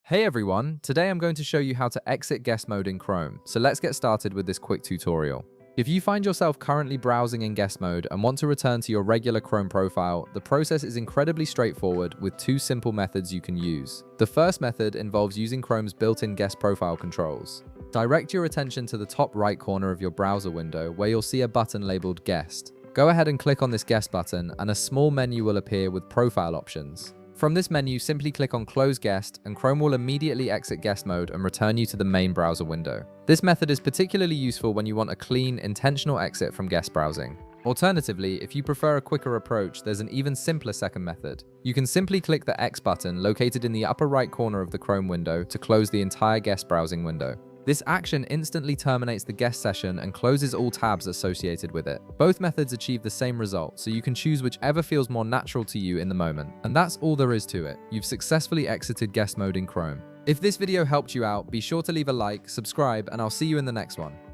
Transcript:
Hey everyone, today I'm going to show you how to exit guest mode in Chrome, so let's get started with this quick tutorial. If you find yourself currently browsing in guest mode and want to return to your regular Chrome profile, the process is incredibly straightforward with two simple methods you can use. The first method involves using Chrome's built-in guest profile controls. Direct your attention to the top right corner of your browser window where you'll see a button labeled Guest. Go ahead and click on this Guest button and a small menu will appear with profile options. From this menu, simply click on Close Guest and Chrome will immediately exit guest mode and return you to the main browser window. This method is particularly useful when you want a clean, intentional exit from guest browsing. Alternatively, if you prefer a quicker approach, there's an even simpler second method. You can simply click the X button located in the upper right corner of the Chrome window to close the entire guest browsing window. This action instantly terminates the guest session and closes all tabs associated with it. Both methods achieve the same result, so you can choose whichever feels more natural to you in the moment. And that's all there is to it. You've successfully exited guest mode in Chrome. If this video helped you out, be sure to leave a like, subscribe, and I'll see you in the next one.